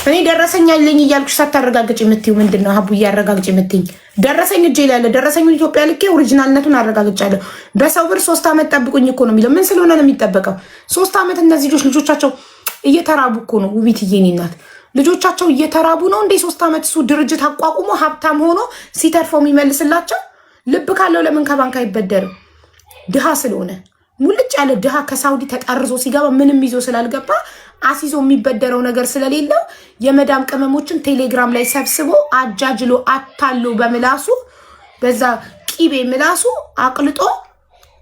እኔ ደረሰኝ አለኝ እያልኩሽ ሳታረጋግጪ የምትይው ምንድነው? ሀቡ እያረጋግጪ የምትይኝ ደረሰኝ እጄ ላይ አለ። ደረሰኙን ኢትዮጵያ ልኬ ኦሪጂናልነቱን አረጋግጫለሁ። በሰው ብር 3 ዓመት ጠብቁኝ እኮ ነው የሚለው። ምን ስለሆነ ነው የሚጠበቀው? 3 ዓመት እነዚህ ልጆቻቸው እየተራቡ እኮ ነው። ውቢትዬ የኔ እናት ልጆቻቸው እየተራቡ ነው እንዴ? 3 ዓመት እሱ ድርጅት አቋቁሞ ሀብታም ሆኖ ሲተርፈው የሚመልስላቸው። ልብ ካለው ለምን ከባንክ አይበደርም? ድሃ ስለሆነ ሙልጭ ያለ ድሃ ከሳውዲ ተጠርዞ ሲገባ ምንም ይዞ ስላልገባ አሲዞ የሚበደረው ነገር ስለሌለው የመዳም ቅመሞችን ቴሌግራም ላይ ሰብስቦ አጃጅሎ አታሎ በምላሱ በዛ ቂቤ ምላሱ አቅልጦ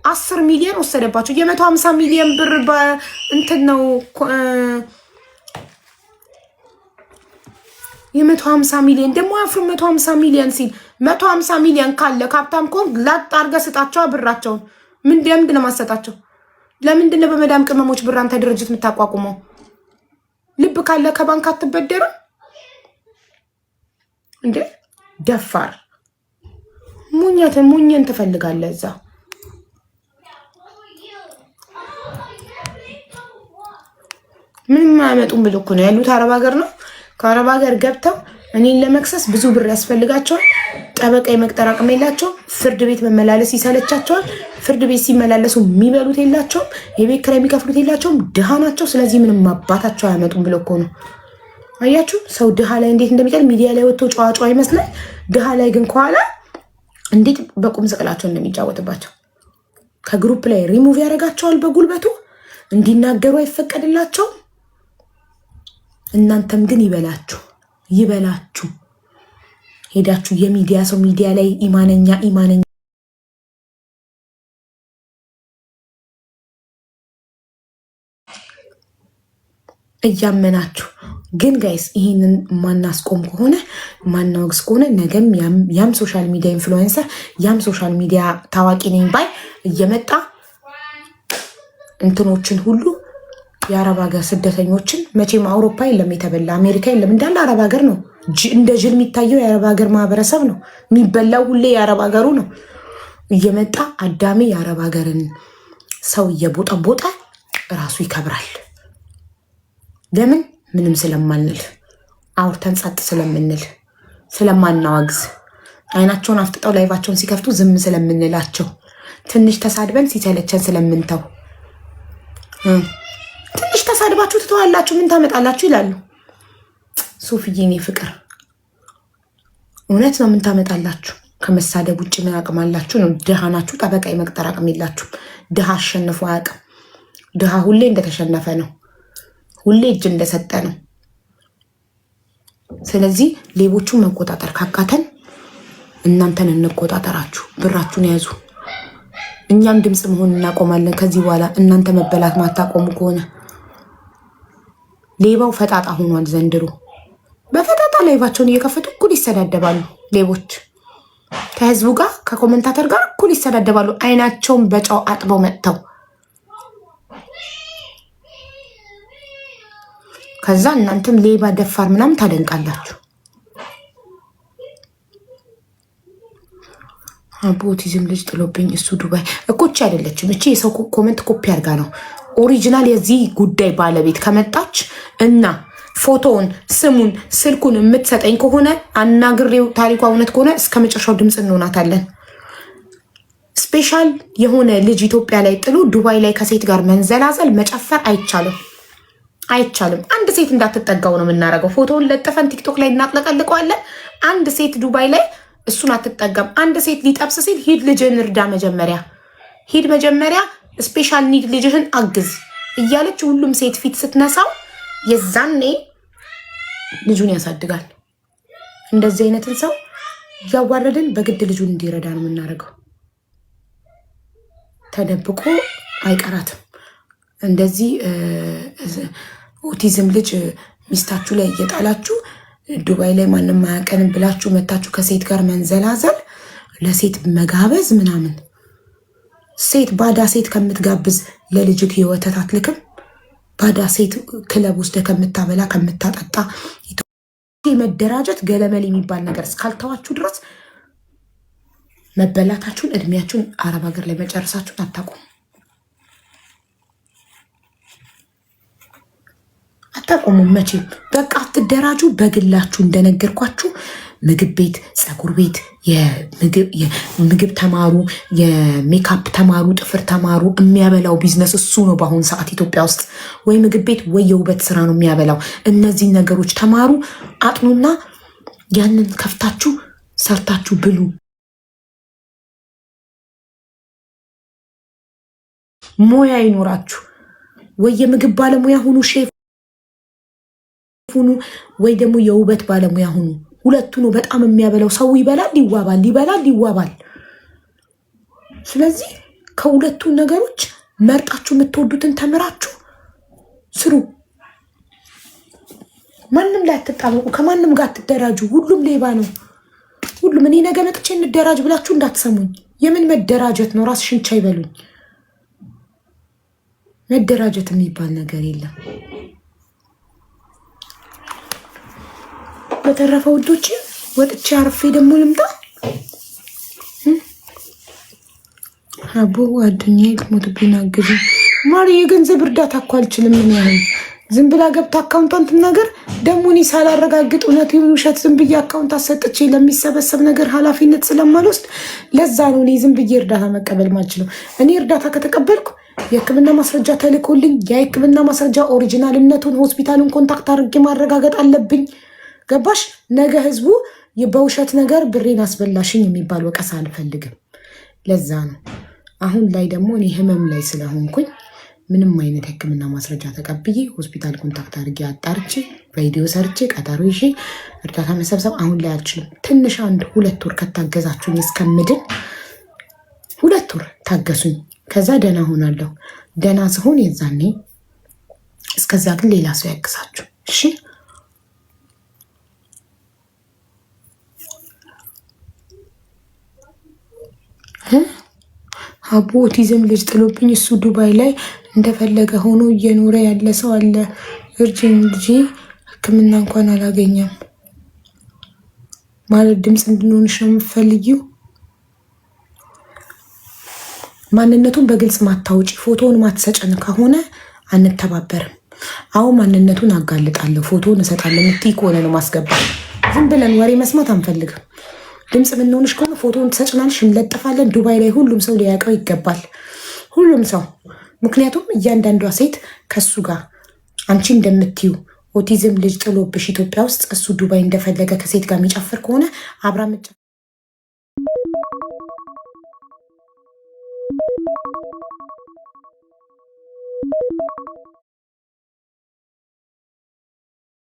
10 ሚሊዮን ወሰደባቸው። የ150 ሚሊዮን ብር እንትን ነው። የ150 ሚሊዮን ደግሞ አፍሩ 150 ሚሊዮን ሲል 150 ሚሊዮን ካለ ካፕታም ኮን ላጥ አድርገህ ስጣቸው ብራቸውን። ምንድን ነው ማሰጣቸው? ለምንድን ነው በመዳም ቅመሞች ብር አንተ ድርጅት የምታቋቁመው? ልብ ካለ ከባንክ አትበደርም እንዴ? ደፋር ሙኘን ትፈልጋለህ እዛ። ምንም አያመጡም ብሎ እኮ ነው ያሉት። አረብ ሀገር ነው። ከአረብ ሀገር ገብተው እኔን ለመክሰስ ብዙ ብር ያስፈልጋቸዋል። ጠበቃ የመቅጠር አቅም የላቸውም። ፍርድ ቤት መመላለስ ይሰለቻቸዋል። ፍርድ ቤት ሲመላለሱ የሚበሉት የላቸውም። የቤት ኪራይ የሚከፍሉት የላቸውም። ድሃ ናቸው። ስለዚህ ምንም አባታቸው አያመጡም ብሎ እኮ ነው። አያችሁ ሰው ድሃ ላይ እንዴት እንደሚቀል ሚዲያ ላይ ወጥቶ ጨዋጫ ይመስላል። ድሃ ላይ ግን ከኋላ እንዴት በቁም ስቅላቸው እንደሚጫወትባቸው ከግሩፕ ላይ ሪሙቭ ያደርጋቸዋል በጉልበቱ። እንዲናገሩ አይፈቀድላቸውም። እናንተም ግን ይበላችሁ ሄዳችሁ የሚዲያ ሰው ሚዲያ ላይ ኢማነኛ እያመናችሁ ግን ጋይስ ይህንን ማናስቆም ከሆነ ማናወግዝ ከሆነ ነገም ያም ሶሻል ሚዲያ ኢንፍሉዌንሰር ያም ሶሻል ሚዲያ ታዋቂ ነኝ ባይ እየመጣ እንትኖችን ሁሉ የአረብ ሀገር ስደተኞችን መቼም አውሮፓ የለም የተበላ አሜሪካ የለም እንዳለ አረብ ሀገር ነው። እንደ ጅል የሚታየው የአረብ ሀገር ማህበረሰብ ነው። የሚበላው ሁሌ የአረብ ሀገሩ ነው። እየመጣ አዳሜ የአረብ ሀገርን ሰው እየቦጠቦጠ ራሱ ይከብራል። ለምን? ምንም ስለማንል አውርተን ጸጥ ስለምንል ስለማናዋግዝ አይናቸውን አፍጥጠው ላይቫቸውን ሲከፍቱ ዝም ስለምንላቸው ትንሽ ተሳድበን ሲሰለቸን ስለምንተው ትንሽ ተሳድባችሁ ትተዋላችሁ ምን ታመጣላችሁ ይላሉ። ሶፊዬ እኔ ፍቅር እውነት ነው። ምን ታመጣላችሁ? ከመሳደብ ውጭ ምን አቅም አላችሁ ነው? ድሃ ናችሁ። ጠበቃ የመቅጠር አቅም የላችሁ። ድሃ አሸንፎ አያውቅም። ድሃ ሁሌ እንደተሸነፈ ነው። ሁሌ እጅ እንደሰጠ ነው። ስለዚህ ሌቦቹን መቆጣጠር ካቃተን እናንተን እንቆጣጠራችሁ። ብራችሁን ያዙ። እኛም ድምፅ መሆን እናቆማለን ከዚህ በኋላ እናንተ መበላት ማታቆሙ ከሆነ። ሌባው ፈጣጣ ሆኗል ዘንድሮ። በፈጣጣ ላይቫቸውን እየከፈቱ እኩል ይሰዳደባሉ። ሌቦች ከህዝቡ ጋር ከኮመንታተር ጋር እኩል ይሰዳደባሉ። አይናቸውን በጨው አጥበው መጥተው ከዛ እናንተም ሌባ ደፋር ምናምን ታደንቃላችሁ። አቦቲዝም ልጅ ጥሎብኝ እሱ ዱባይ እኮች አይደለችም። እቺ የሰው ኮመንት ኮፒ አድርጋ ነው። ኦሪጂናል የዚህ ጉዳይ ባለቤት ከመጣች እና ፎቶውን፣ ስሙን፣ ስልኩን የምትሰጠኝ ከሆነ አናግሬው ታሪኳ እውነት ከሆነ እስከ መጨረሻው ድምፅ እንሆናታለን። ስፔሻል የሆነ ልጅ ኢትዮጵያ ላይ ጥሎ ዱባይ ላይ ከሴት ጋር መንዘላዘል መጨፈር አይቻልም። አንድ ሴት እንዳትጠጋው ነው የምናደርገው። ፎቶውን ለጥፈን ቲክቶክ ላይ እናጥለቀልቀዋለን። አንድ ሴት ዱባይ ላይ እሱን አትጠጋም። አንድ ሴት ሊጠብስ ሲል ሂድ ልጅህን እርዳ መጀመሪያ ስፔሻል ኒድ ልጅህን አግዝ እያለች ሁሉም ሴት ፊት ስትነሳው የዛኔ ልጁን ያሳድጋል። እንደዚህ አይነትን ሰው እያዋረድን በግድ ልጁን እንዲረዳ ነው የምናደርገው። ተደብቆ አይቀራትም። እንደዚህ ኦቲዝም ልጅ ሚስታችሁ ላይ እየጣላችሁ ዱባይ ላይ ማንም አያውቀንም ብላችሁ መታችሁ ከሴት ጋር መንዘላዘል፣ ለሴት መጋበዝ ምናምን። ሴት ባዳ ሴት ከምትጋብዝ ለልጅክ የወተት አትልክም? ባዳ ሴት ክለብ ውስጥ ከምታበላ ከምታጠጣ መደራጀት ገለመል የሚባል ነገር እስካልተዋችሁ ድረስ መበላታችሁን እድሜያችሁን አረብ ሀገር ላይ መጨረሳችሁን አታውቁም። አታቆሙም መቼም። በቃ አትደራጁ በግላችሁ። እንደነገርኳችሁ ምግብ ቤት፣ ፀጉር ቤት፣ የምግብ ተማሩ፣ የሜካፕ ተማሩ፣ ጥፍር ተማሩ። የሚያበላው ቢዝነስ እሱ ነው በአሁኑ ሰዓት ኢትዮጵያ ውስጥ። ወይ ምግብ ቤት ወይ የውበት ስራ ነው የሚያበላው። እነዚህን ነገሮች ተማሩ፣ አጥኑና ያንን ከፍታችሁ ሰርታችሁ ብሉ። ሙያ ይኖራችሁ። ወይ የምግብ ባለሙያ ሁኑ፣ ሼፍ ሁኑ፣ ወይ ደግሞ የውበት ባለሙያ ሁኑ። ሁለቱ ነው በጣም የሚያበላው። ሰው ይበላል ይዋባል፣ ይበላል ይዋባል። ስለዚህ ከሁለቱ ነገሮች መርጣችሁ የምትወዱትን ተምራችሁ ስሩ። ማንም ላይ አትጣበቁ፣ ከማንም ጋር አትደራጁ። ሁሉም ሌባ ነው። ሁሉም እኔ ነገ መጥቼ እንደራጅ ብላችሁ እንዳትሰሙኝ። የምን መደራጀት ነው? ራስሽን ቻይ በሉኝ። መደራጀት የሚባል ነገር የለም። በተረፈ ውዶች ወጥቼ አርፌ ደግሞ ልምጣ። አቦ ጓደኛዬ ልሞትብኝ አግዙ። ማሪ የገንዘብ እርዳታ እኮ አልችልም። ምን ያህል ዝም ብላ ገብታ አካውንቷን ትናገር። ደግሞ እኔ ሳላረጋግጥ እውነት ይሁን ውሸት ዝም ብዬ አካውንት አሰጥቼ ለሚሰበሰብ ነገር ኃላፊነት ስለማልወስድ ለዛ ነው እኔ ዝም ብዬ እርዳታ መቀበል ማልችለው። እኔ እርዳታ ከተቀበልኩ የሕክምና ማስረጃ ተልኮልኝ የሕክምና ማስረጃ ኦሪጂናልነቱን ሆስፒታሉን ኮንታክት አድርጌ ማረጋገጥ አለብኝ። ገባሽ? ነገ ህዝቡ በውሸት ነገር ብሬን አስበላሽኝ የሚባል ወቀሳ አልፈልግም። ለዛ ነው አሁን ላይ ደግሞ እኔ ህመም ላይ ስለሆንኩኝ ምንም አይነት ሕክምና ማስረጃ ተቀብዬ ሆስፒታል ኮንታክት አድርጌ አጣርቼ ቪዲዮ ሰርቼ ቀጠሮ ይዤ እርዳታ መሰብሰብ አሁን ላይ አልችልም። ትንሽ 1-2 ወር ከታገዛችሁኝ እስከምድን 2 ወር ታገሱኝ። ከዛ ደህና ሆናለሁ። ደህና ስሆን የዛኔ እስከዛ ግን ሌላ ሰው ያግዛችሁ። እሺ አቦ ኦቲዝም ልጅ ጥሎብኝ እሱ ዱባይ ላይ እንደፈለገ ሆኖ እየኖረ ያለ ሰው አለ። ቨርጂን ልጅ ሕክምና እንኳን አላገኘም ማለት ድምፅ እንድንሆንሽ ነው የምትፈልጊው? ማንነቱን በግልጽ ማታውጪ ፎቶውን ማትሰጨን ከሆነ አንተባበርም። አሁን ማንነቱን አጋልጣለሁ ፎቶውን እሰጣለሁ የምትይ ከሆነ ነው ማስገባት። ዝም ብለን ወሬ መስማት አንፈልግም። ድምፅ የምንሆንሽ ከሆነ ፎቶውን ትሰጭናልሽ፣ እንለጥፋለን። ዱባይ ላይ ሁሉም ሰው ሊያውቀው ይገባል። ሁሉም ሰው። ምክንያቱም እያንዳንዷ ሴት ከሱ ጋር አንቺ እንደምትዩ ኦቲዝም ልጅ ጥሎብሽ ኢትዮጵያ ውስጥ እሱ ዱባይ እንደፈለገ ከሴት ጋር የሚጨፍር ከሆነ አብራ